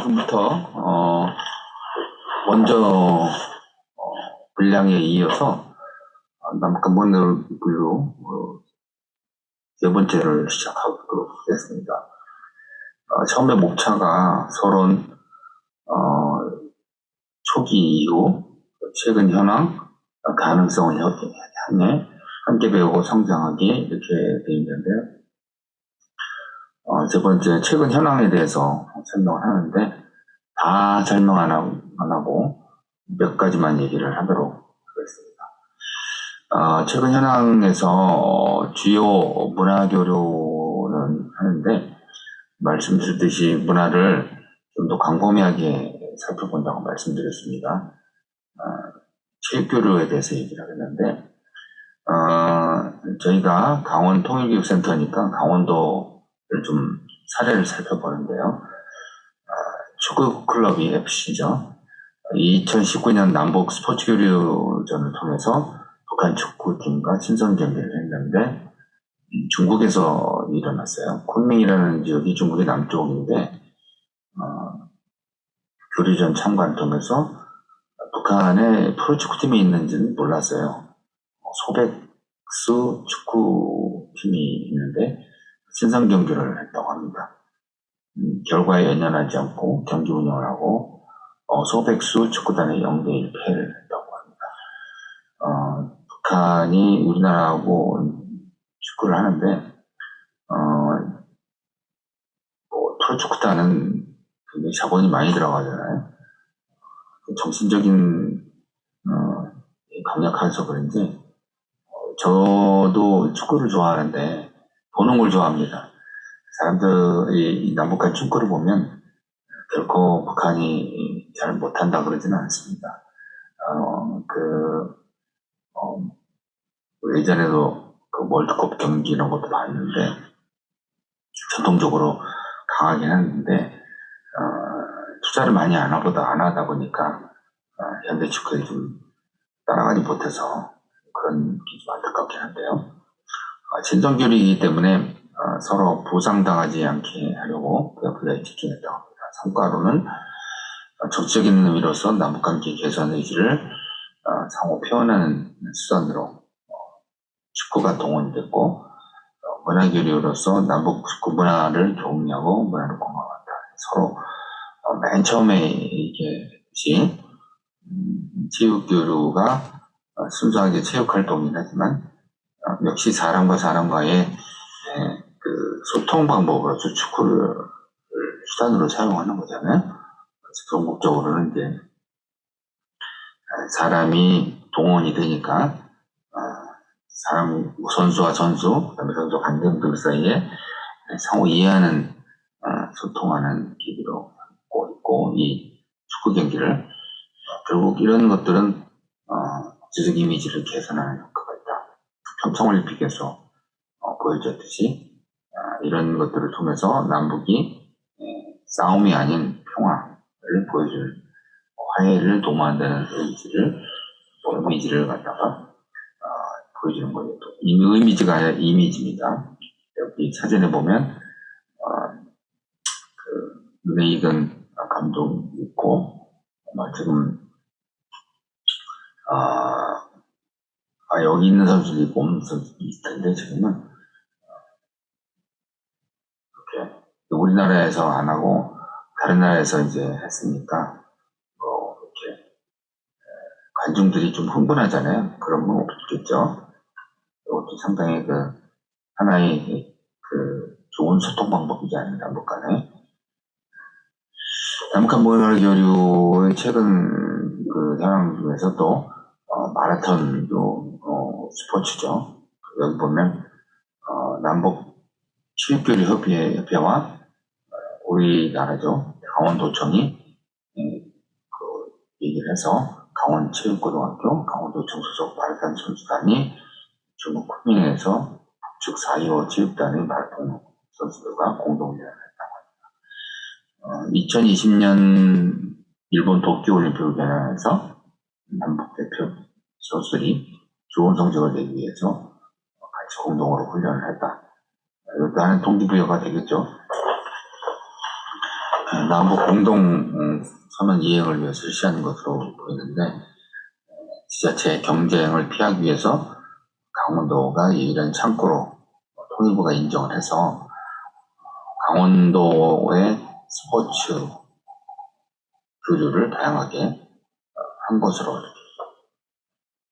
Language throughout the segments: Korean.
지금부터 먼저 분량에 이어서 남북한반도 분류 네 번째를 시작하도록 하겠습니다. 처음에 목차가 서론 초기 이후 최근 현황 가능성을 향해 함께 배우고 성장하기 이렇게 되어 있는데요. 세 번째 최근 현황에 대해서 설명을 하는데 다 설명 안 하고 몇 가지만 얘기를 하도록 하겠습니다. 최근 현황에서 주요 문화 교류는 하는데 말씀드렸듯이 문화를 좀 더 광범위하게 살펴본다고 말씀드렸습니다. 체육 교류에 대해서 얘기를 하겠는데 저희가 강원 통일교육센터니까 강원도를 좀 사례를 살펴보는데요. 축구 클럽이 FC죠. 2019년 남북 스포츠 교류전을 통해서 북한 축구팀과 친선 경기를 했는데 중국에서 일어났어요. 쿤밍이라는 지역이 중국의 남쪽인데 교류전 참관을 통해서 북한에 프로축구팀이 있는지는 몰랐어요. 소백수 축구팀이 있는데 친선 경기를 했다고 합니다. 결과에 연연하지 않고 경기 운영을 하고 소백수 축구단의 0대1 패를 했다고 합니다. 북한이 우리나라하고 축구를 하는데 프로축구단은 굉장히 자본이 많이 들어가잖아요. 정신적인 강력해서 그런지 저도 축구를 좋아하는데 보는 걸 좋아합니다. 사람들이 남북한 축구를 보면 결코 북한이 잘 못한다 그러지는 않습니다. 예전에도 그 월드컵 경기 이런 것도 봤는데 전통적으로 강하긴 했는데 투자를 많이 안 하다 보니까 현대 축구에 좀 따라가지 못해서 그런 게 좀 안타깝긴 한데요. 친선교류이기 때문에 서로 부상당하지 않게 하려고 그에 집중했다고 합니다. 성과로는 정치적인 의미로서 남북관계 개선 의지를 상호 표현하는 수단으로 축구가 동원됐고 문화교류로서 남북 축구 문화를 교육하고 문화를 공감한다. 서로 맨 처음에 얘기했듯이 체육교류가 순수하게 체육활동이긴 하지만 역시 사람과 사람과의 그 소통 방법으로서 축구를 수단으로 사용하는 거잖아요. 그래서 궁극적으로는 이제 사람이 동원이 되니까 선수와 선수, 그다음에 선수 관중들 사이에 상호 이해하는 소통하는 기기로 하고 있고 이 축구 경기를 결국 이런 것들은 국제적 이미지를 개선하는 효과가 있다. 평창올림픽에서 보여줬듯이 이런 것들을 통해서 남북이 싸움이 아닌 평화를 보여주는 화해를 도모한다는 이미지를 갖다가 보여주는 거예요. 이미지가 아니라 이미지입니다. 여기 사진에 보면 눈에 익은 감독이 있고 지금 여기 있는 선수도 있고 없는 선수도 있을 텐데 지금은 이렇게 우리나라에서 안 하고 다른 나라에서 이제 했으니까 이렇게 관중들이 좀 흥분하잖아요. 그런 건 없겠죠. 이것도 상당히 하나의 좋은 소통 방법이지 않나 남북 간에. 남북한 문화교류의 최근 현황 중에서 또 마라톤도 스포츠죠. 여기 보면 남북 체육교류협회와 우리나라죠. 강원도청이 얘기를 해서 강원체육고등학교, 강원도청 소속 마라톤 선수단이 중국 쿤밍에서 북측 4.25 체육단의 마라톤 선수들과 공동훈련을 했다고 합니다. 2020년 일본 도쿄올림픽을 겨냥해서 남북 대표 선수들이 좋은 성적을 내기 위해서 같이 공동으로 훈련을 했다. 이것도 하는 동기부여가 되겠죠. 남북 공동 선언 이행을 위해서 실시하는 것으로 보이는데, 지자체 경쟁을 피하기 위해서 강원도가 유일한 창구로 통일부가 인정을 해서 강원도의 스포츠 교류를 다양하게 한 것으로 이렇게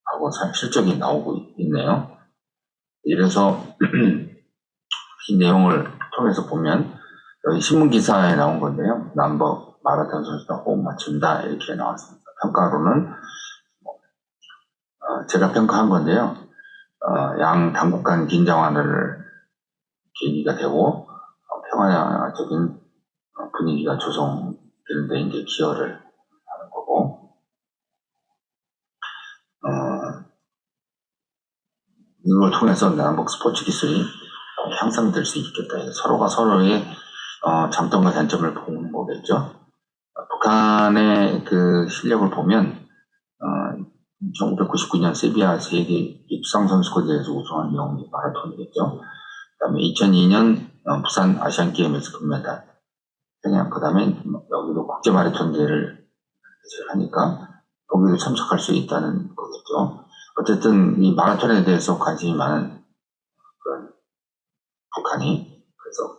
하고 실적이 나오고 있네요. 이래서 이 내용을 통해서 보면 여기 신문 기사에 나온 건데요. 남북 마라톤 선수가 호흡 맞춘다 이렇게 나왔습니다. 평가로는 제가 평가한 건데요. 양 당국 간 긴장 완화를 계기가 되고 평화적인 분위기가 조성되는 데 이제 기여를 하는 거고, 이걸 통해서 남북 스포츠 기술이 향상될 수 있겠다. 서로가 서로의 장점과 단점을 보는 거겠죠. 북한의 그 실력을 보면 1999년 세비야 세계 육상 선수권대회에서 우승한 영웅이 마라톤이겠죠. 그다음에 2002년 부산 아시안 게임에서 금메달. 그냥 그다음에 여기도 국제 마라톤 대회를 하니까 거기도 참석할 수 있다는 거겠죠. 어쨌든 이 마라톤에 대해서 관심이 많은 그런 북한이, 그래서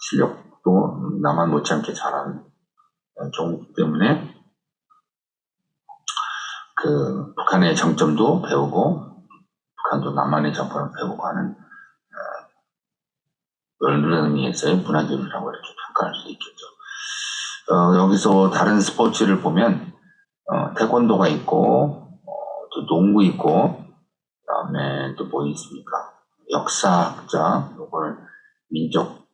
실력도 남한 못지않게 잘하는 종국 때문에 그 북한의 장점도 배우고 북한도 남한의 장점을 배우고 하는 그런 의미에서의 문화교류라고 이렇게 평가할 수 있겠죠. 여기서 다른 스포츠를 보면 태권도가 있고 또 농구 있고 그다음에 또 뭐 있습니까? 역사학자, 이걸 민족,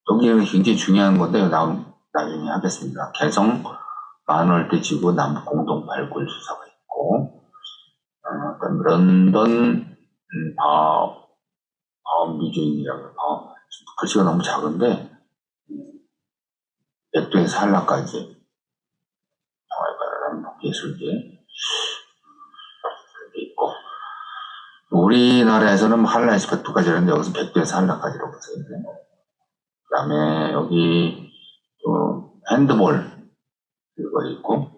여기 굉장히 중요한 건데 나중에 하겠습니다. 개성 만월대 지구 남북 공동 발굴 수사가 있고, 그다음 런던 바움비주인이라고 글씨가 너무 작은데 백두에서 한라까지 평화의 예술계 있고, 우리나라에서는 한라에서 백두까지 하는데 여기서 백두에서 한라까지라고 써있네요. 그 다음에 여기 또 핸드볼 이거 있고,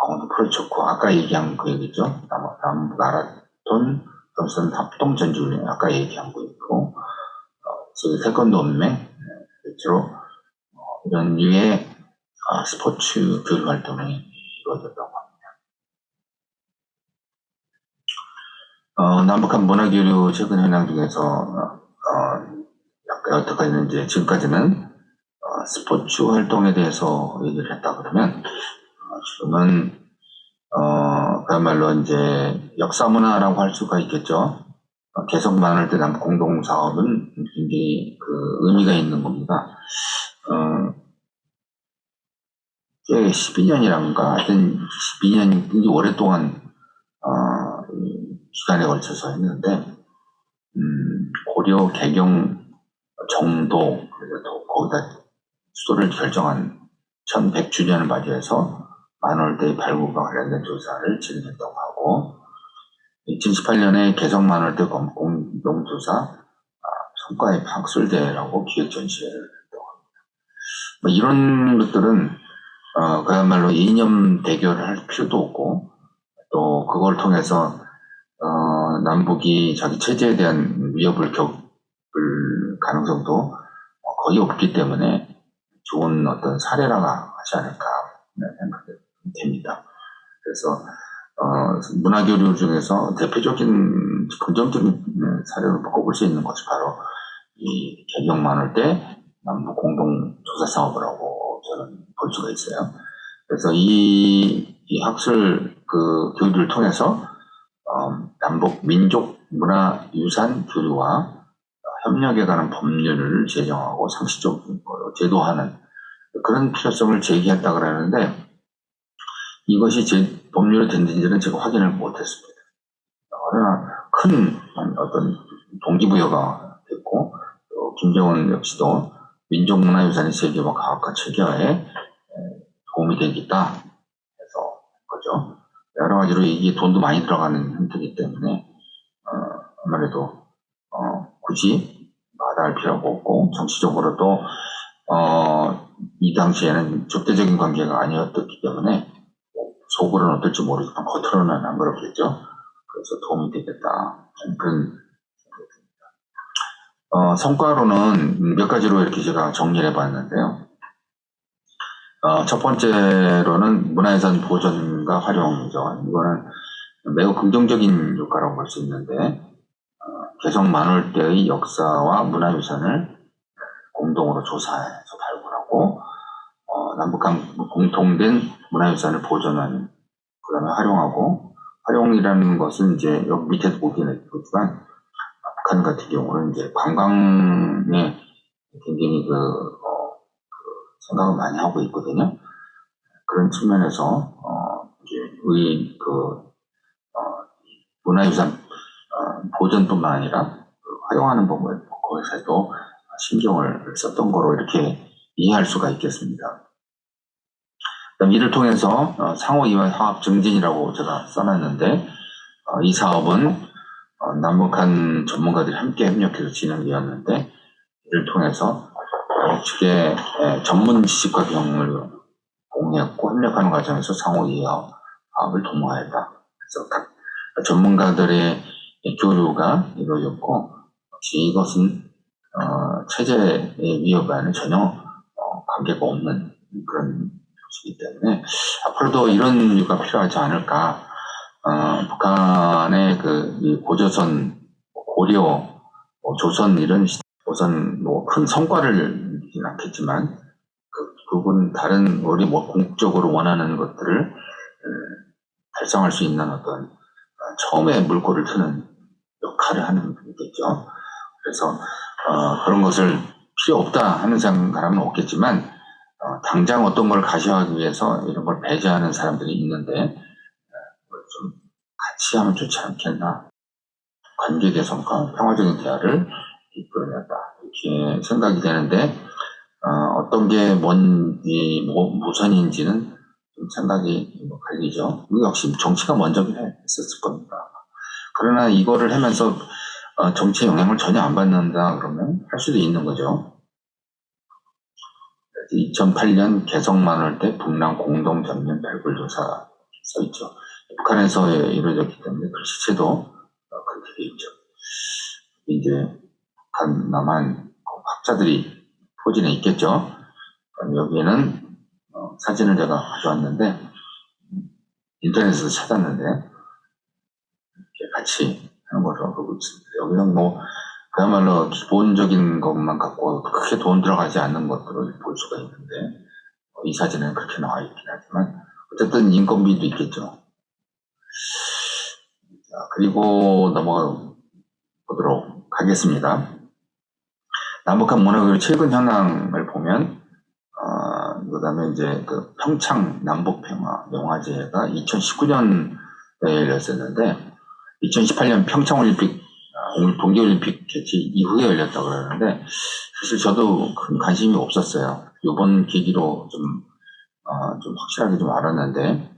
강원도 프로축구 아까 얘기한 거 얘기죠. 남북 마라톤 선수는 합동 전주훈련 아까 얘기한 거 있고, 저기 태권도 연맹 실제로 이런 류의 스포츠 교류 활동이 이루어졌다고 합니다. 남북한 문화교류 최근 현황 중에서 약간 어떻게 했는지, 지금까지는 스포츠 활동에 대해서 얘기를 했다 그러면 지금은 그야말로 이제 역사문화라고 할 수가 있겠죠. 개성 많을 때 남북 공동 사업은 굉장히 그 의미가 있는 겁니다. 꽤 12년이란가 하여튼 12년 굉장히 오랫동안 기간에 걸쳐서 했는데, 고려 개경 정도, 그래서 또 거기다 수도를 결정한 1100주년을 맞이해서 만월대 발굴과 관련된 조사를 진행했다고 하고, 2018년에 개성 만월대 공동조사 성과의 학술대회라고 기획 전시회를 했다고 합니다. 뭐 이런 것들은 그야말로 이념 대결을 할 필요도 없고, 또 그걸 통해서 남북이 자기 체제에 대한 위협을 겪을 가능성도 거의 없기 때문에 좋은 어떤 사례라고 하지 않을까 생각이 됩니다. 그래서 문화교류 중에서 대표적인 긍정적인 사례로 꼽을 수 있는 것이 바로 이 개경 만월대 남북 공동 조사 사업을 하고 저는 볼 수가 있어요. 그래서 이 학술 그 교류를 통해서 남북 민족 문화 유산 교류와 협력에 관한 법률을 제정하고 상시적으로 제도화하는 그런 필요성을 제기했다 그러는데, 이것이 법률이 됐는지는 제가 확인을 못했습니다. 그러나 큰 어떤 동기부여가 됐고, 또 김정은 역시도 민족문화유산의 세계와 과학과 체계화에 도움이 되겠다 해서 거죠. 여러 가지로 이게 돈도 많이 들어가는 형태이기 때문에 아무래도 굳이 마다할 필요가 없고, 정치적으로도 이 당시에는 적대적인 관계가 아니었기 때문에 속으로는 어떨지 모르지만 겉으로는 안 그렇겠죠. 그래서 도움이 되겠다. 그런 성과로는 몇 가지로 이렇게 제가 정리를 해봤는데요. 첫 번째로는 문화유산 보존과 활용이죠. 이거는 매우 긍정적인 효과라고 볼 수 있는데, 개성 많을 때의 역사와 문화유산을 공동으로 조사해서 발굴하고, 남북한 공통된 문화유산을 보존하는, 그 다음에 활용하고, 활용이라는 것은 이제 여기 밑에도 보기는 있지만, 북한 같은 경우는 이제 관광에 굉장히 생각을 많이 하고 있거든요. 그런 측면에서, 이제 문화유산 보존뿐만 아니라 활용하는 거에서도 신경을 썼던 거로 이렇게 이해할 수가 있겠습니다. 그다음 이를 통해서 상호 이완 화합 증진이라고 제가 써놨는데, 이 사업은 남북한 전문가들이 함께 협력해서 진행되었는데, 이를 통해서 측의 전문 지식과 경험을 공유했고 협력하는 과정에서 상호 이해화합을 도모하였다. 그래서 각 전문가들의 교류가 이루어졌고, 역시 이것은 체제의 위협과는 전혀 관계가 없는 그런 것이기 때문에 앞으로도 이런 이유가 필요하지 않을까. 북한의 이 고조선, 고려, 조선 이런 우선 큰 성과를 이루진 않겠지만 그분 다른 우리 궁극적으로 원하는 것들을 달성할 수 있는 어떤 처음에 물꼬를 트는 역할을 하는 분이겠죠. 그래서 그런 것을 필요 없다 하는 사람은 없겠지만 당장 어떤 걸 가셔하기 위해서 이런 걸 배제하는 사람들이 있는데 좀 같이 하면 좋지 않겠나. 관계 개선과 평화적인 대화를 이끌어냈다 이렇게 생각이 되는데 어떤 게 뭔지 무선인지는 좀 생각이 갈리죠. 역시 정치가 먼저긴 했었을 겁니다. 그러나 이거를 하면서 정치의 영향을 전혀 안 받는다 그러면 할 수도 있는 거죠. 2008년 개성만을 때 북남 공동 전면 발굴조사 써있죠. 북한에서 이루어졌기 때문에 글씨체도 그렇게 돼 있죠. 이제 북한 남한 학자들이 포진해 있겠죠. 여기에는 사진을 제가 가져왔는데 인터넷에서 찾았는데 이렇게 같이 하는 것으로 보고 있습니다. 여기는 그야말로 기본적인 것만 갖고 크게 돈 들어가지 않는 것들을 볼 수가 있는데 이 사진은 그렇게 나와 있긴 하지만 어쨌든 인건비도 있겠죠. 자, 그리고 넘어가 보도록 하겠습니다. 남북한 문화교류 최근 현황을 보면 그 다음에 이제 평창 남북평화 영화제가 2019년에 열렸었는데 2018년 평창올림픽 동계올림픽 개최 이후에 열렸다고 그러는데 사실 저도 큰 관심이 없었어요. 이번 계기로 좀 확실하게 좀 알았는데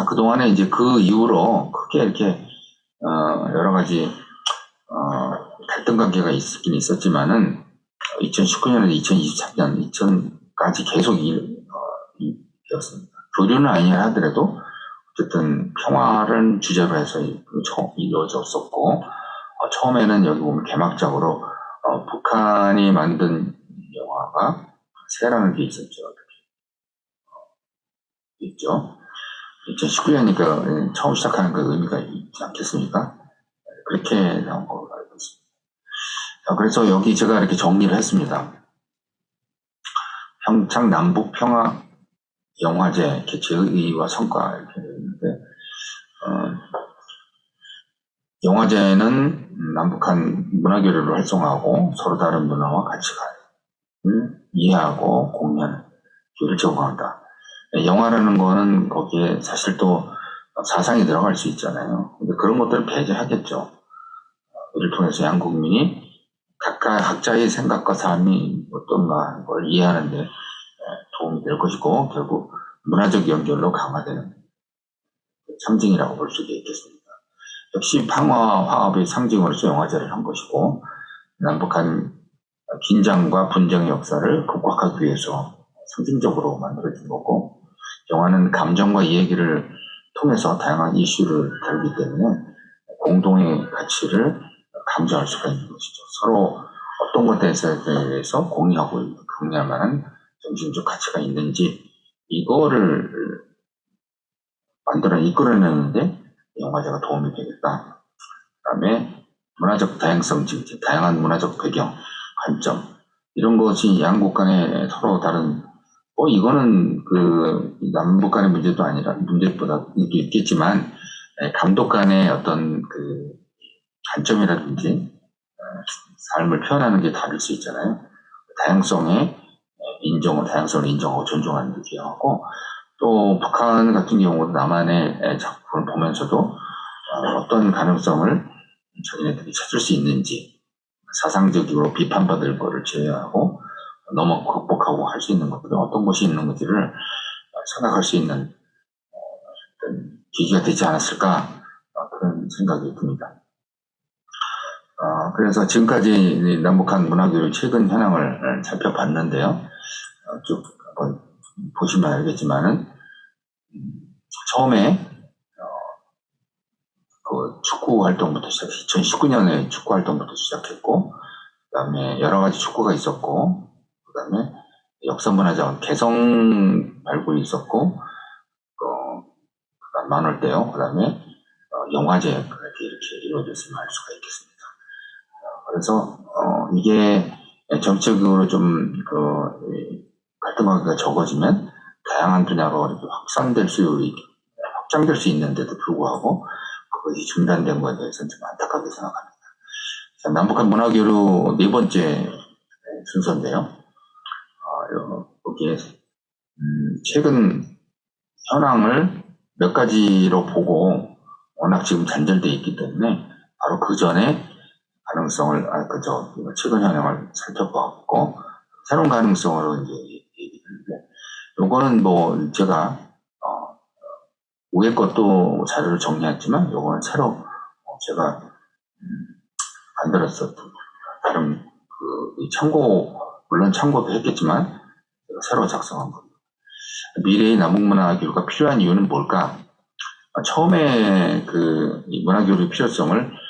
그동안에 이제 그 이후로 크게 이렇게 여러 가지 갈등 관계가 있긴 있었지만은 2019년에서 2023년 2000까지 계속 이었습니다. 교류는 아니라 하더라도 어쨌든 평화를 주제로 해서 이루어졌었고 처음에는 여기 보면 개막적으로 북한이 만든 영화가 세라는 게 있었죠. 있죠. 2019년이니까 처음 시작하는 그 의미가 있지 않겠습니까? 그렇게 나온 걸로 알고 있습니다. 자, 그래서 여기 제가 이렇게 정리를 했습니다. 평창 남북 평화 영화제 개최의 의의와 성과 이렇게 되어 있는데 영화제는 남북한 문화교류를 활성화하고 서로 다른 문화와 가치관을 이해하고 공유하는 기회를 제공한다. 영화라는 거는 거기에 사실 또 사상이 들어갈 수 있잖아요. 근데 그런 것들을 배제하겠죠. 이를 통해서 양국민이 각자의 생각과 삶이 어떤가 걸 이해하는 데 도움이 될 것이고 결국 문화적 연결로 강화되는 상징이라고 볼 수 있겠습니다. 역시 평화 화합의 상징으로서 영화제를 한 것이고 남북한 긴장과 분쟁의 역사를 극복하기 위해서 상징적으로 만들어진 거고, 영화는 감정과 이야기를 통해서 다양한 이슈를 다루기 때문에 공동의 가치를 강조할 수가 있는 것이죠. 서로 어떤 것에 대해서 공유하고 공유할 만한 정신적 가치가 있는지, 이거를 이끌어내는데 영화제가 도움이 되겠다. 그다음에 문화적 다양성, 다양한 문화적 배경, 관점, 이런 것이 양국 간에 서로 다른, 이거는 남북 간의 문제도 아니라, 문제보다 있겠지만, 감독 간의 어떤 관점이라든지, 삶을 표현하는 게 다를 수 있잖아요. 다양성을 인정하고 존중하는 게 필요하고, 또 북한 같은 경우도 남한의 작품을 보면서도 어떤 가능성을 자기네들이 찾을 수 있는지, 사상적으로 비판받을 거를 제외하고 너무 극복하고 할 수 있는 것들이 어떤 것이 있는 건지를 생각할 수 있는 어떤 계기가 되지 않았을까, 그런 생각이 듭니다. 그래서 지금까지 남북한 문화교류 최근 현황을 살펴봤는데요. 쭉 한번 보시면 알겠지만은, 처음에 축구 활동부터 2019년에 축구 활동부터 시작했고, 그 다음에 여러 가지 축구가 있었고, 그 다음에 역사문화자원 개성 발굴이 있었고, 그다음 만월대요. 그 다음에 영화제, 이렇게 이루어졌으면 할 수가 있겠습니다. 그래서 이게 정책으로 좀 갈등하기가 적어지면 다양한 분야로 이렇게 확장될 수 있는데도 불구하고 그것이 중단된 것에 대해서는 좀 안타깝게 생각합니다. 자, 남북한 문화교류 네 번째 순서인데요. 여기에 최근 현황을 몇 가지로 보고 워낙 지금 단절되어 있기 때문에 바로 그 전에 가능성을, 최근 현황을 살펴보았고, 새로운 가능성으로 이제 얘기했는데, 요거는 제가, 위에 것도 자료를 정리했지만, 요거는 새로, 제가, 만들었었던, 다른, 물론 참고도 했겠지만, 제가 새로 작성한 겁니다. 미래의 남북문화교류가 필요한 이유는 뭘까? 처음에 이 문화교류 필요성을,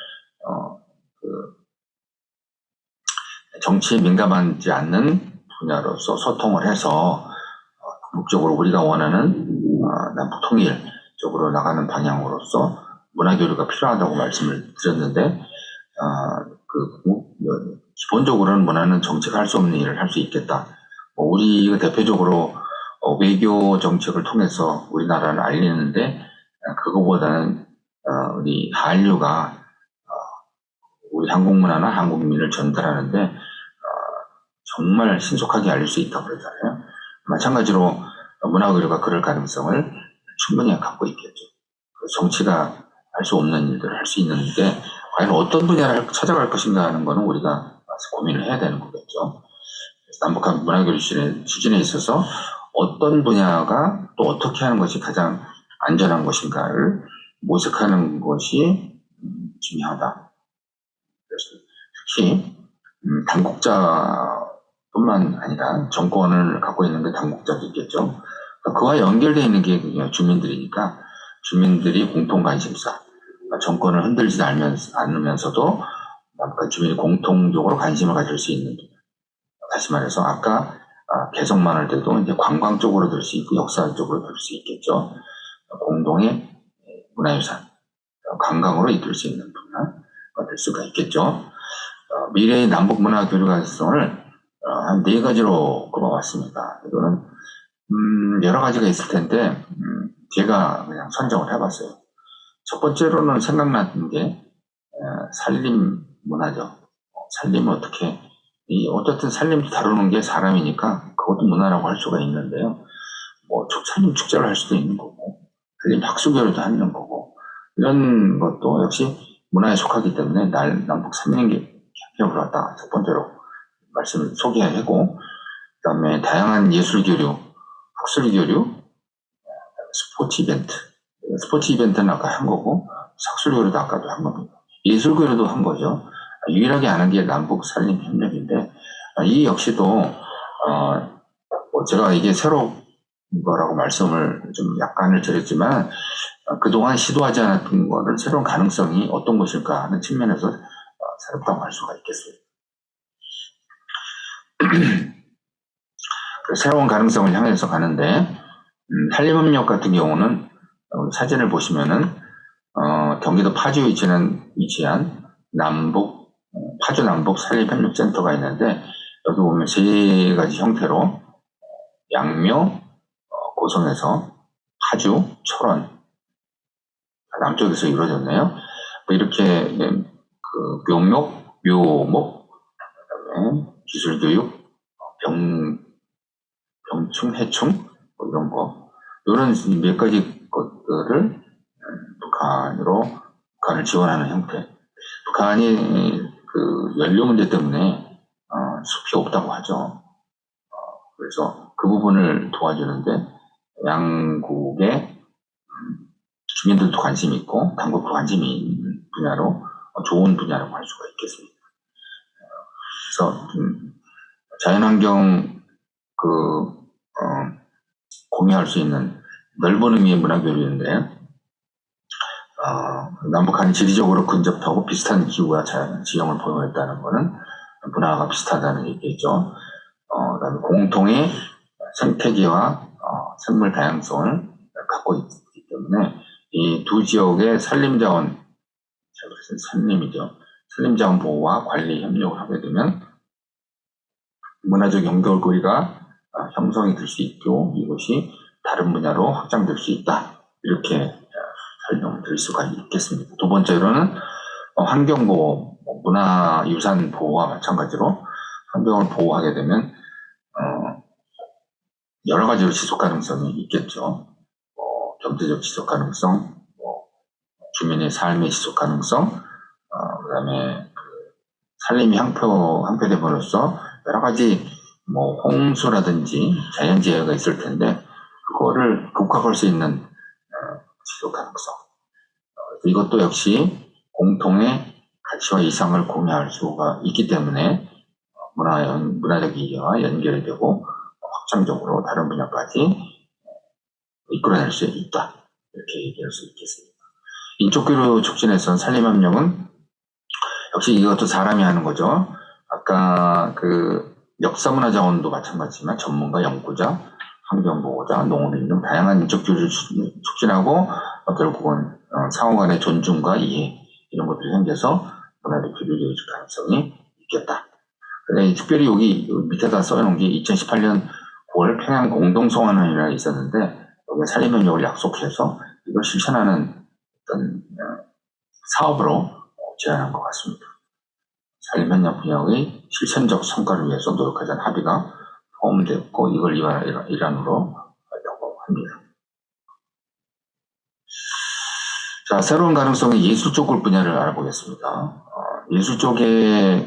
정치에 민감하지 않는 분야로서 소통을 해서 궁극적으로 우리가 원하는 남북 통일 쪽으로 나가는 방향으로서 문화교류가 필요하다고 말씀을 드렸는데, 기본적으로는 문화는 정치가 할 수 없는 일을 할 수 있겠다. 우리가 대표적으로 외교 정책을 통해서 우리나라를 알리는데, 그거보다는 우리 한류가 우리 한국 문화나 한국민을 전달하는데 정말 신속하게 알릴 수 있다고 그러잖아요. 마찬가지로 문화교류가 그럴 가능성을 충분히 갖고 있겠죠. 정치가 할 수 없는 일들을 할 수 있는데 과연 어떤 분야를 찾아갈 것인가 하는 거는 우리가 고민을 해야 되는 거겠죠. 남북한 문화교류 추진에 있어서 어떤 분야가 또 어떻게 하는 것이 가장 안전한 것인가를 모색하는 것이 중요하다. 그래서 특히 당국자뿐만 아니라 정권을 갖고 있는 게 당국자도 있겠죠. 그와 연결되어 있는 게 주민들이니까 주민들이 공통 관심사, 정권을 흔들지 않으면서도 주민이 공통적으로 관심을 가질 수 있는, 다시 말해서 아까 개성만 할 때도 이제 관광 쪽으로 될 수 있고 역사 쪽으로 될 수 있겠죠. 공동의 문화유산, 관광으로 이끌 수 있는 분야가 될 수가 있겠죠. 미래의 남북 문화 교류 가능성을 한 4가지로 꼽아봤습니다. 이거는 여러 가지가 있을 텐데 제가 그냥 선정을 해봤어요. 첫 번째로는 생각났던 게 산림 문화죠. 산림을 어쨌든 산림 다루는 게 사람이니까 그것도 문화라고 할 수가 있는데요. 산림 축제를 할 수도 있는 거고, 산림 학술교류도 하는 거고, 이런 것도 역시 문화에 속하기 때문에 남북 산림계 캠페인을 갖다가 첫 번째로 말씀을 소개하고, 그 다음에 다양한 예술교류, 학술교류, 스포츠 이벤트는 아까 한 거고, 학술교류도 아까도 한 겁니다. 예술교류도 한 거죠. 유일하게 안 한 게 남북 산림 협력인데, 이 역시도 뭐 제가 이게 새로운 거라고 말씀을 좀 약간을 드렸지만 그동안 시도하지 않았던 거를 새로운 가능성이 어떤 것일까 하는 측면에서 새롭다고 할 수가 있겠습니다. 새로운 가능성을 향해서 가는데 한림협력 같은 경우는 사진을 보시면은 경기도 파주에 위치한 파주 남북 산림협력센터가 있는데 여기 보면 세 가지 형태로 양묘, 고성에서 파주, 철원 남쪽에서 이루어졌네요. 이렇게 그 묘목, 그다음에 기술교육, 병충, 해충 뭐 이런 거 이런 몇 가지 것들을 북한을 지원하는 형태. 북한이 그 연료 문제 때문에 숲이 없다고 하죠. 그래서 그 부분을 도와주는데 양국의 주민들도 관심이 있고 당국도 관심이 있는 분야로 좋은 분야라고 할 수가 있겠습니다. 그래서 자연환경 공유할 수 있는 넓은 의미의 문화교류인데 남북한이 지리적으로 근접하고 비슷한 기후와 지형을 보유했다는 것은 문화가 비슷하다는 얘기죠. 그다음에 공통의 생태계와 생물 다양성을 갖고 있기 때문에 이 두 지역의 산림자원 보호와 관리 협력을 하게 되면 문화적 연결고리가 형성이 될 수 있고 이것이 다른 분야로 확장될 수 있다. 이렇게 설명을 드릴 수가 있겠습니다. 두 번째로는 환경보호, 문화유산 보호와 마찬가지로 환경을 보호하게 되면 여러 가지로 지속 가능성이 있겠죠. 경제적 지속 가능성, 주민의 삶의 지속 가능성, 그다음에 산림이 항표됨으로써 여러 가지 홍수라든지 자연재해가 있을 텐데 그거를 극복할 수 있는 지속 가능성. 이것도 역시 공통의 가치와 이상을 공유할 수가 있기 때문에 문화적 이해와 연결이 되고 확장적으로 다른 분야까지 이끌어낼 수 있다. 이렇게 얘기할 수 있겠습니다. 인적교류 촉진에선 산림협력은 역시 이것도 사람이 하는 거죠. 아까 그 역사문화자원도 마찬가지지만 전문가, 연구자, 환경보호자, 농업인 등 다양한 인적교류를 촉진하고 결국은 상호 간의 존중과 이해 이런 것들이 생겨서 문화적 교류를 이어질 가능성이 있겠다. 근데 특별히 여기 밑에다 써놓은 게 2018년 9월 평양 공동성환회의가 있었는데 여기 산림협력을 약속해서 이걸 실천하는 어떤 사업으로 제안한 것 같습니다. 산림협력 분야의 실천적 성과를 위해서 노력하자는 합의가 포함되었고 이걸 일환으로 하려고 합니다. 자, 새로운 가능성의 예술 쪽 분야를 알아보겠습니다. 예술 쪽에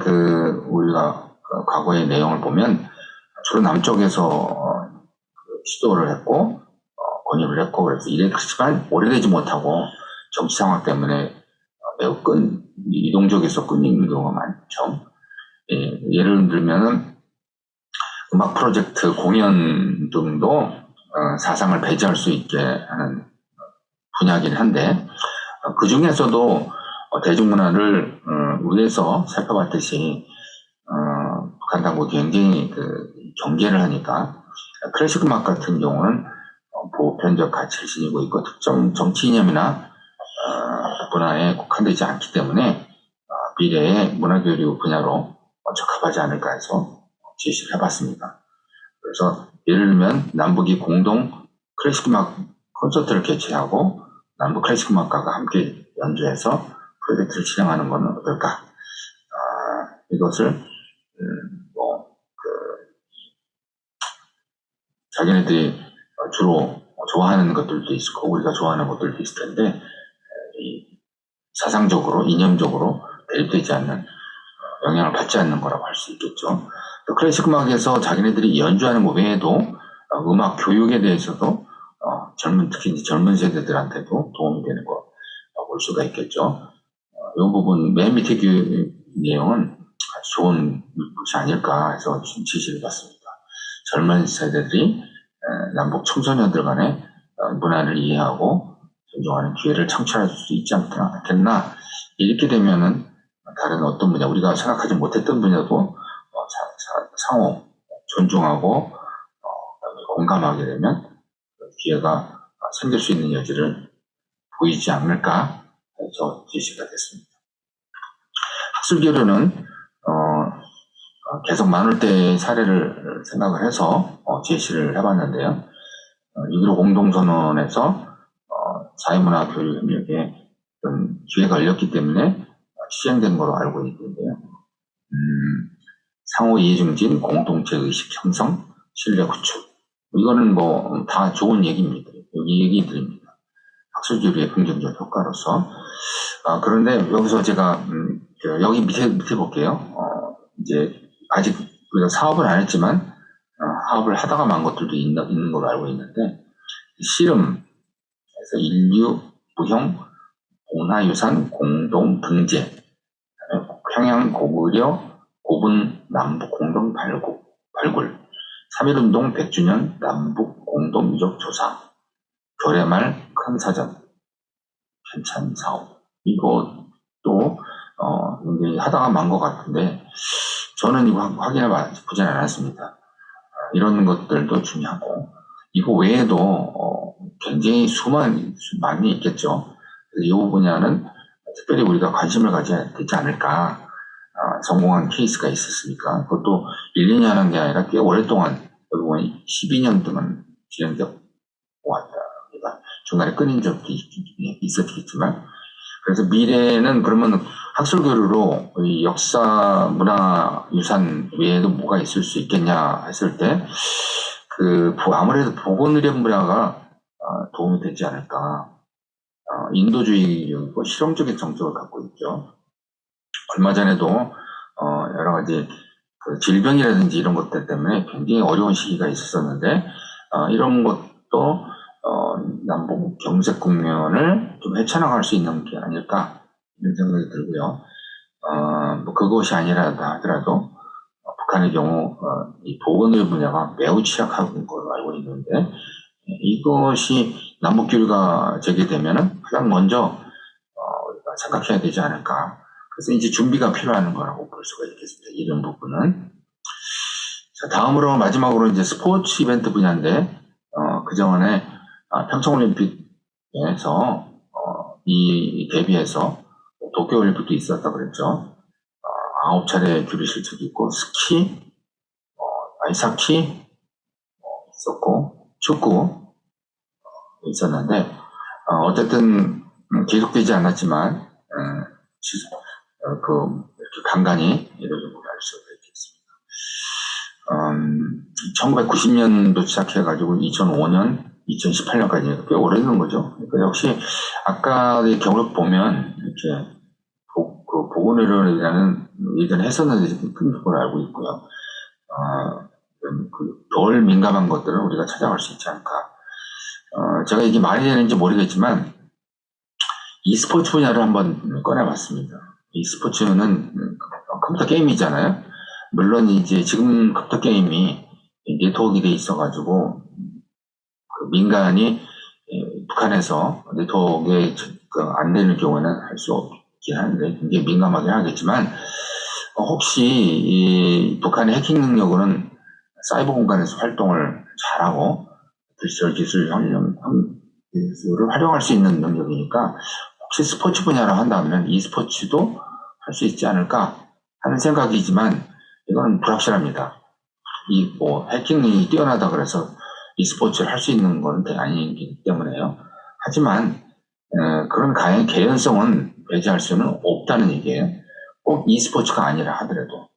우리가 과거의 내용을 보면 주로 남쪽에서 시도를 했고 권유를 했고 그래서 이랬지만 오래되지 못하고 정치 상황 때문에 매우 이동적에서 끊이는 경우가 많죠. 예를 들면은 음악 프로젝트, 공연 등도 사상을 배제할 수 있게 하는 분야이긴 한데 그 중에서도 대중문화를 위에서 살펴봤듯이 북한 당국이 굉장히 경계를 하니까 클래식 음악 같은 경우는 보편적 가치를 지니고 있고 특정 정치 이념이나 문화에 국한되지 않기 때문에 미래의 문화교류 분야로 적합하지 않을까 해서 제시를 해봤습니다. 그래서 예를 들면 남북이 공동 클래식 음악 콘서트를 개최하고 남북 클래식 음악가가 함께 연주해서 프로젝트를 진행하는 것은 어떨까? 이것을 자기네들이 주로 좋아하는 것들도 있을 거고 우리가 좋아하는 것들도 있을 텐데 사상적으로 이념적으로 대립되지 않는 영향을 받지 않는 거라고 할 수 있겠죠. 또 클래식 음악에서 자기네들이 연주하는 것 외에도 음악 교육에 대해서도 특히 젊은 세대들한테도 도움이 되는 거라고 볼 수가 있겠죠. 이 부분 맨 밑에 내용은 좋은 것이 아닐까 해서 지시를 받습니다. 젊은 세대들이 남북 청소년들 간의 문화를 이해하고 존중하는 기회를 창출할 수 있지 않겠나. 이렇게 되면은 다른 어떤 분야, 우리가 생각하지 못했던 분야도 상호 존중하고 공감하게 되면 기회가 생길 수 있는 여지를 보이지 않을까 해서 제시가 됐습니다. 학술 교류는 계속 많을 때의 사례를 생각을 해서 제시를 해봤는데요. 6.15 공동선언에서 사회문화 교류 협력에 기회가 열렸기 때문에 시행된 걸로 알고 있는데요. 상호 이해 증진, 공동체 의식 형성, 신뢰 구축. 이거는 뭐 다 좋은 얘기입니다. 여기 얘기들입니다. 학술 교류의 긍정적 효과로서. 그런데 여기서 제가 여기 밑에 볼게요. 이제 아직 우리가 사업을 안 했지만 사업을 하다가 만 것들도 있는 걸로 알고 있는데, 씨름에서 인류, 부형, 문화유산 공동 등재, 평양 고구려 고분 남북 공동 발굴, 3.1운동 100주년 남북 공동 유적 조사, 결의말 큰 사전, 괜찮은 사업. 이것도 굉장히 하다가 만 것 같은데 저는 이거 확인해 보진 않았습니다. 이런 것들도 중요하고, 이거 외에도 굉장히 많이 있겠죠. 그래서 이 분야는 특별히 우리가 관심을 가져야 되지 않을까. 성공한 케이스가 있었으니까. 그것도 1, 2년 하는 게 아니라 꽤 오랫동안, 결국은 12년 동안 진행되어 왔다. 중간에 끊인 적도 있었겠지만, 그래서 미래는 그러면 학술교류로 이 역사, 문화, 유산 외에도 뭐가 있을 수 있겠냐 했을 때, 아무래도 보건의료 분야가 도움이 되지 않을까. 인도주의적이고 실용적인 정책을 갖고 있죠. 얼마 전에도 여러 가지 질병이라든지 이런 것들 때문에 굉장히 어려운 시기가 있었었는데, 이런 것도 남북 경제 국면을 좀 헤쳐나갈 수 있는 게 아닐까 이런 생각이 들고요. 뭐 그것이 아니라 하더라도 북한의 경우 이 보건의료 분야가 매우 취약한 걸로 알고 있는데, 이것이 남북 교류가 재개되면은 가장 먼저 우리가 생각해야 되지 않을까. 그래서 이제 준비가 필요한 거라고 볼 수가 있겠습니다. 이런 부분은. 자, 다음으로 마지막으로 이제 스포츠 이벤트 분야인데, 그전에 평창올림픽에서 이 대비해서 도쿄올림픽도 있었다 그랬죠. 9차례 규리 실책이 있고, 스키, 아이스하키 있었고, 축구 있었는데, 어쨌든 계속되지 않았지만 이렇게 간간히 이루어진 걸로 알 수가 있겠습니다. 1990년도 시작해가지고 2005년, 2018년까지 꽤 오래 되는 거죠. 그러니까 역시 아까의 경우를 보면 이렇게 보건의료라는 예전에 했었는데 큰 걸 알고 있고요. 덜 민감한 것들은 우리가 찾아갈 수 있지 않을까. 제가 이게 말이 되는지 모르겠지만 e스포츠 분야를 한번 꺼내봤습니다. e스포츠는 컴퓨터 게임이잖아요. 물론 이제 지금 컴퓨터 게임이 네트워크에 돼 있어가지고 민간이 북한에서 네트워크에 안 되는 경우에는 할 수 없긴 하는데 굉장히 민감하게 하겠지만, 혹시 이 북한의 해킹 능력으로는 사이버 공간에서 활동을 잘하고 디지털 기술을 활용할 수 있는 능력이니까, 혹시 스포츠 분야로 한다면 e스포츠도 할 수 있지 않을까 하는 생각이지만, 이건 불확실합니다. 해킹이 뛰어나다 그래서 e스포츠를 할 수 있는 건 아니기 때문에요. 하지만 그런 개연성은 배제할 수는 없다는 얘기예요. 꼭 e스포츠가 아니라 하더라도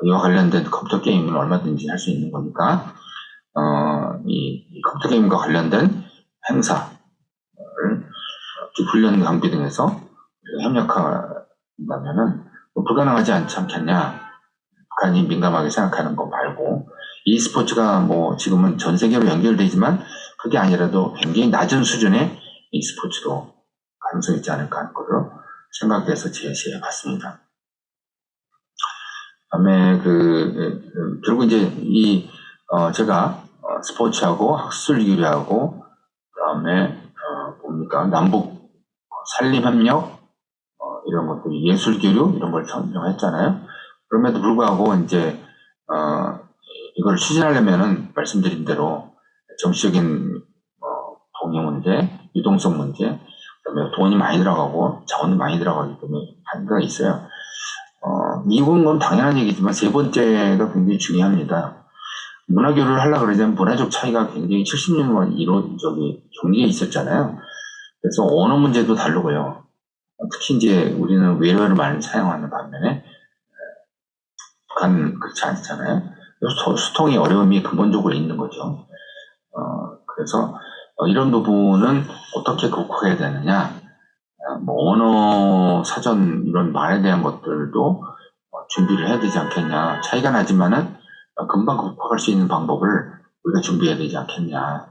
이와 관련된 컴퓨터 게임은 얼마든지 할 수 있는 거니까, 이 컴퓨터 게임과 관련된 행사를 훈련 강비 등에서 협력한다면은 불가능하지 않겠냐. 북한이 민감하게 생각하는 거 말고, e스포츠가 뭐 지금은 전 세계로 연결되지만 그게 아니라도 굉장히 낮은 수준의 e스포츠도 가능성이 있지 않을까 하는 것으로 생각해서 제시해 봤습니다. 그다음에 결국 이제 제가 스포츠하고 학술 교류하고 그다음에 뭡니까 남북 산림협력 이런 것들 예술 교류 이런 걸 전정했잖아요. 그럼에도 불구하고 이제 이걸 추진하려면은 말씀드린 대로 정치적인 동의 문제, 유동성 문제, 그다음에 돈이 많이 들어가고 자원이 많이 들어가기 때문에 한계가 있어요. 미국은 건 당연한 얘기지만 세 번째가 굉장히 중요합니다. 문화교류를 하려고 그러자면 문화적 차이가 굉장히 70년간 경계에 있었잖아요. 그래서 언어 문제도 다르고요. 특히 이제 우리는 외래어를 많이 사용하는 반면에 북한은 그렇지 않잖아요. 소통이 어려움이 근본적으로 있는 거죠. 그래서 이런 부분은 어떻게 극복해야 되느냐. 언어 사전 이런 말에 대한 것들도 준비를 해야 되지 않겠냐. 차이가 나지만은 금방 극복할 수 있는 방법을 우리가 준비해야 되지 않겠냐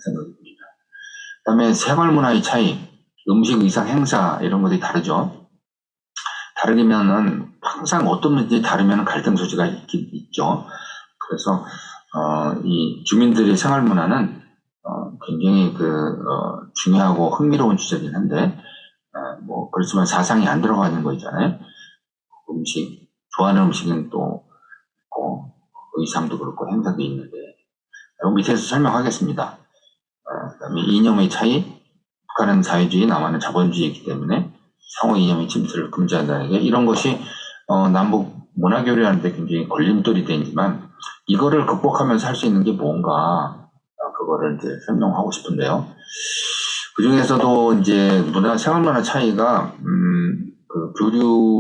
생각이 듭니다. 그다음에 생활 문화의 차이, 음식, 의상, 행사 이런 것들이 다르죠. 다르면은 항상 어떤 문제 다르면 갈등 소지가 있죠. 그래서 이 주민들의 생활 문화는 굉장히 중요하고 흥미로운 주제긴 한데 그렇지만 사상이 안 들어가는 거 있잖아요. 음식, 좋아하는 음식은 또 있고 의상도 그렇고 행사도 있는데 여기 밑에서 설명하겠습니다. 그다음에 이념의 차이, 북한은 사회주의, 남한은 자본주의이기 때문에 상호 이념의 침투를 금지한다는 게 이런 것이 남북 문화교류하는데 굉장히 걸림돌이 되지만 이거를 극복하면서 할 수 있는 게 뭔가 그거를 이제 설명하고 싶은데요. 그 중에서도 이제 생활 문화 차이가 교류이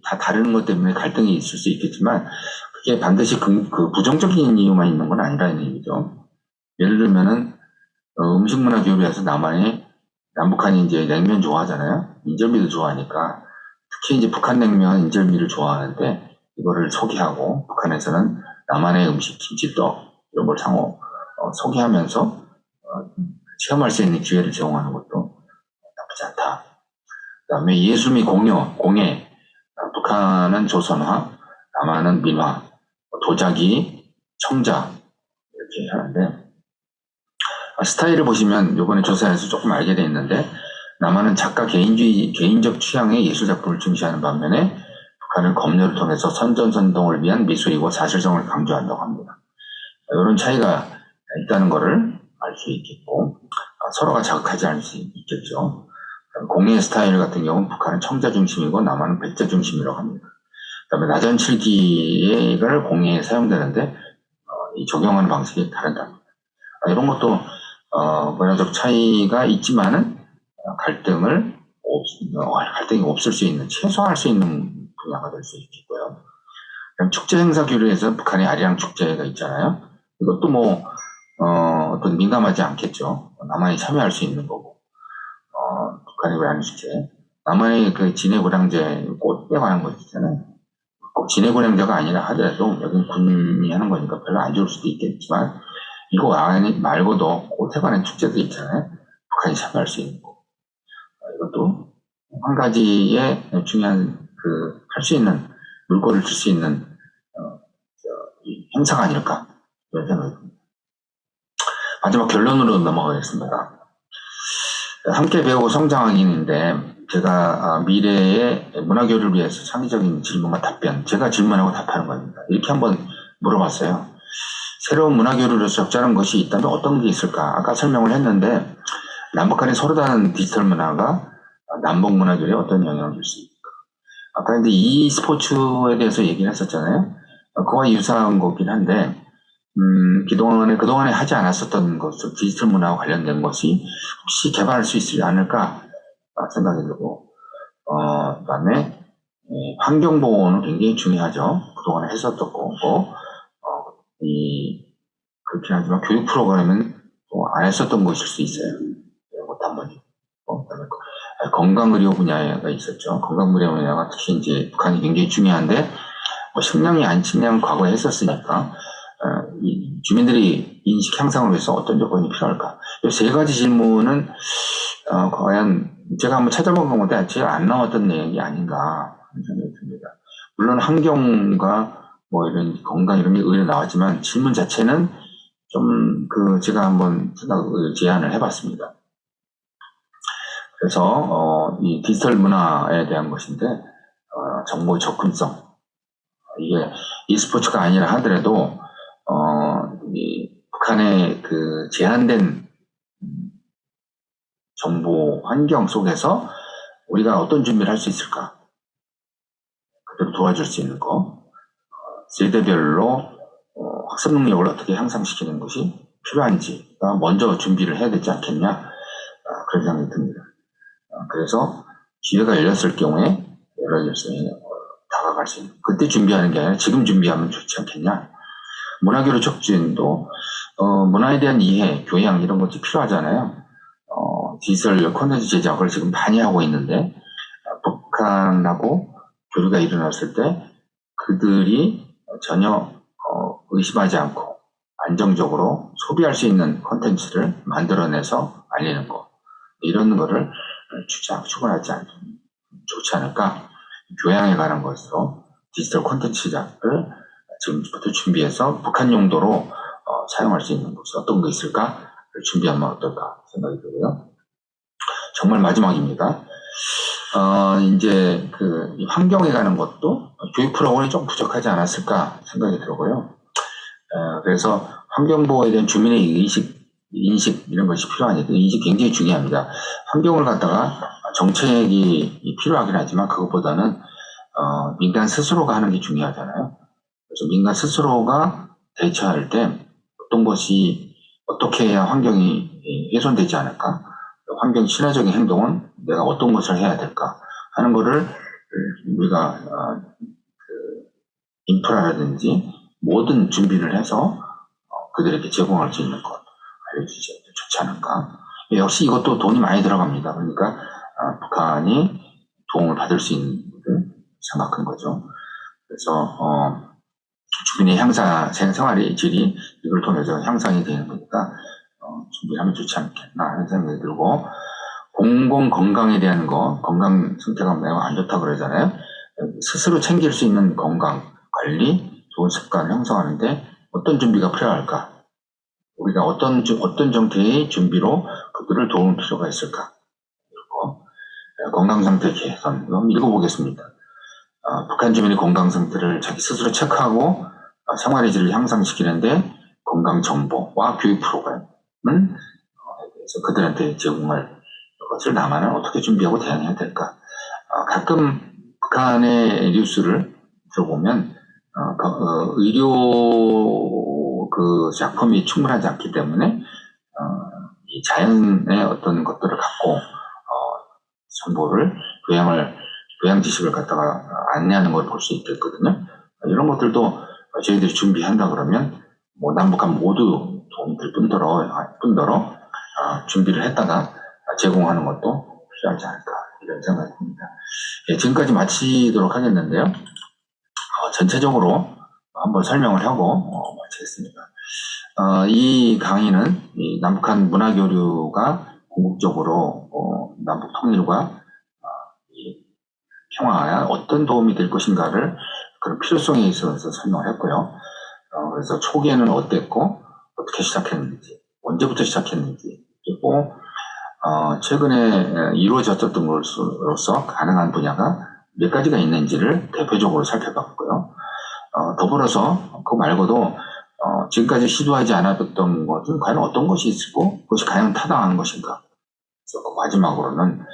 다 다른 것 때문에 갈등이 있을 수 있겠지만 그게 반드시 부정적인 이유만 있는 건 아니라는 얘기죠. 예를 들면은 음식 문화 교류에서 남북한이 이제 냉면 좋아하잖아요. 인절미도 좋아하니까 특히 이제 북한 냉면 인절미를 좋아하는데 이거를 소개하고 북한에서는 남한의 음식 김치떡 이런 걸 상호 소개하면서 체험할 수 있는 기회를 제공하는 것도 나쁘지 않다. 그다음에 예술 및 공예 북한은 조선화, 남한은 민화, 도자기, 청자 이렇게 하는데 스타일을 보시면 이번에 조사에서 조금 알게 돼 있는데 남한은 작가 개인적 취향의 예술 작품을 중시하는 반면에 북한은 검열을 통해서 선전선동을 위한 미술이고 사실성을 강조한다고 합니다. 이런 차이가 있다는 것을 알 수 있겠고 서로가 자극하지 않을 수 있겠죠. 공예 스타일 같은 경우는 북한은 청자 중심이고 남한은 백자 중심이라고 합니다. 그다음에 나전칠기를 공예에 사용되는데 이 적용하는 방식이 다르다. 이런 것도 문화적 차이가 있지만은 갈등이 없을 수 있는 최소화할 수 있는 분야가 될 수 있겠고요. 축제 행사 교류에서 북한의 아리랑 축제가 있잖아요. 이것도 어떤 민감하지 않겠죠. 남한이 참여할 수 있는 거고. 북한의 고향 축제. 남한의 진해고량제 꽃에 관한 거 있잖아요. 꼭 진해고량제가 아니라 하더라도 여긴 군이 하는 거니까 별로 안 좋을 수도 있겠지만 이거 말고도 꽃에 관한 축제도 있잖아요. 북한이 참여할 수 있는 거. 이것도 한 가지의 중요한 할 수 있는 물꼬를 줄 수 있는 행사가 아닐까 이런 생각이 듭니다. 마지막 결론으로 넘어가겠습니다. 함께 배우고 성장하기인데 제가 미래의 문화교류를 위해서 창의적인 질문과 답변, 제가 질문하고 답하는 겁니다. 이렇게 한번 물어봤어요. 새로운 문화교류를 적절한 것이 있다면 어떤 게 있을까? 아까 설명을 했는데 남북한이 서로 다른 디지털 문화가 남북 문화교류에 어떤 영향을 줄 수 있을까? 아까 이제 e스포츠에 대해서 얘기를 했었잖아요. 그와 유사한 거긴 한데 그동안에 하지 않았었던 것을 디지털 문화와 관련된 것이 혹시 개발할 수 있지 않을까 생각이 들고 그다음에 환경보호는 굉장히 중요하죠. 그동안에 했었던 거고 그렇긴 하지만 교육 프로그램은 안 했었던 것일 수 있어요. 이런 것도 한번 있고 그다음에 건강의료 분야가 있었죠. 건강의료 분야가 특히 이제 북한이 굉장히 중요한데 식량이 안 식량 과거에 했었으니까 이 주민들이 인식 향상을 위해서 어떤 조건이 필요할까? 이 세 가지 질문은 과연 제가 한번 찾아본 건데 제가 안 나왔던 내용이 아닌가 하는 생각이 듭니다. 물론 환경과 뭐 이런 건강 이런 게 의뢰 나왔지만 질문 자체는 좀 제가 한번 제안을 해봤습니다. 그래서 이 디지털 문화에 대한 것인데 정보의 접근성, 이게 e스포츠가 아니라 하더라도 이 북한의 그 제한된 정보 환경 속에서 우리가 어떤 준비를 할 수 있을까? 그대로 도와줄 수 있는 거, 세대별로 학습 능력을 어떻게 향상시키는 것이 필요한지가 먼저 준비를 해야 되지 않겠냐, 그런 생각이 듭니다. 그래서 기회가 열렸을 경우에 다가갈 수 있는, 그때 준비하는 게 아니라 지금 준비하면 좋지 않겠냐. 문화교류 촉진도 문화에 대한 이해, 교양 이런 것이 필요하잖아요. 디지털 콘텐츠 제작을 지금 많이 하고 있는데 북한하고 교류가 일어났을 때 그들이 전혀 의심하지 않고 안정적으로 소비할 수 있는 콘텐츠를 만들어내서 알리는 것, 이런 거를 추구하지 않으면 좋지 않을까. 교양에 관한 것으로 디지털 콘텐츠 제작을 지금부터 준비해서 북한 용도로 사용할 수 있는 것이 어떤 거 있을까를 준비하면 어떨까 생각이 들고요. 정말 마지막입니다. 이제 이 환경에 관한 것도 교육 프로그램이 좀 부족하지 않았을까 생각이 들고요. 그래서 환경보호에 대한 주민의 인식 이런 것이 필요하니까 인식 굉장히 중요합니다. 환경을 갖다가 정책이 필요하긴 하지만 그것보다는 민간 스스로가 하는 게 중요하잖아요. 그래서 민간 스스로가 대처할 때 어떤 것이 어떻게 해야 환경이 훼손되지 않을까? 환경 친화적인 행동은 내가 어떤 것을 해야 될까 하는 거를 우리가 인프라라든지 모든 준비를 해서 그들에게 제공할 수 있는 것 알려주지 좋지 않을까. 역시 이것도 돈이 많이 들어갑니다. 그러니까 북한이 도움을 받을 수 있는 일을 생각한 거죠. 그래서 주민의 생활의 질이 이걸 통해서 향상이 되는 거니까 준비하면 좋지 않겠나 하는 생각이 들고, 공공 건강에 대한 거, 건강 상태가 매우 안 좋다고 그러잖아요. 스스로 챙길 수 있는 건강 관리, 좋은 습관을 형성하는데 어떤 준비가 필요할까? 우리가 어떤 정도의 준비로 그들을 도울 필요가 있을까? 그리고 건강 상태 개선, 한번 읽어보겠습니다. 북한 주민의 건강 상태를 자기 스스로 체크하고 생활의 질을 향상시키는데 건강 정보와 교육 프로그램을 해서 그들한테 제공할 것을 남한은 어떻게 준비하고 대응해야 될까? 가끔 북한의 뉴스를 들어보면 의료 작품이 충분하지 않기 때문에 이 자연의 어떤 것들을 갖고 정보를 교양 지식을 갖다가 안내하는 걸 볼 수 있겠거든요. 이런 것들도 저희들이 준비한다 그러면 뭐 남북한 모두 도움이 될 뿐더러 준비를 했다가 제공하는 것도 필요하지 않을까 이런 생각이 듭니다. 지금까지 마치도록 하겠는데요. 전체적으로 한번 설명을 하고 마치겠습니다. 이 강의는 이 남북한 문화교류가 궁극적으로 남북 통일과 평화에 어떤 도움이 될 것인가를 그런 필요성에 있어서 설명을 했고요. 그래서 초기에는 어땠고 어떻게 시작했는지, 언제부터 시작했는지, 그리고 최근에 이루어졌던 것으로서 가능한 분야가 몇 가지가 있는지를 대표적으로 살펴봤고요. 더불어서 그 말고도 지금까지 시도하지 않았던 것은 과연 어떤 것이 있고 그것이 과연 타당한 것인가. 그래서 마지막으로는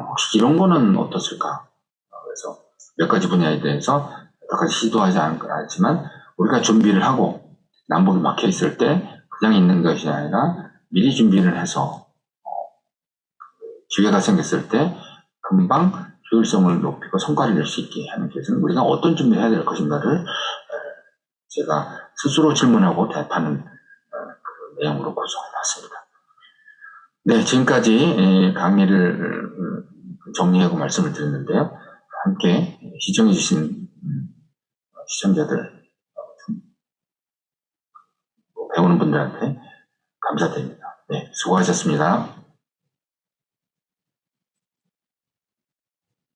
혹시 이런 거는 어떻을까. 그래서 몇 가지 분야에 대해서 여러 가지 시도하지 않았지만 우리가 준비를 하고 남북이 막혀 있을 때 그냥 있는 것이 아니라 미리 준비를 해서 기회가 생겼을 때 금방 효율성을 높이고 성과를 낼 수 있게 하는 것은 우리가 어떤 준비를 해야 될 것인가를 제가 스스로 질문하고 대답하는 그 내용으로 구성해 봤습니다. 네, 지금까지 강의를 정리하고 말씀을 드렸는데요. 함께 시청해 주신 시청자들, 배우는 분들한테 감사드립니다. 네, 수고하셨습니다.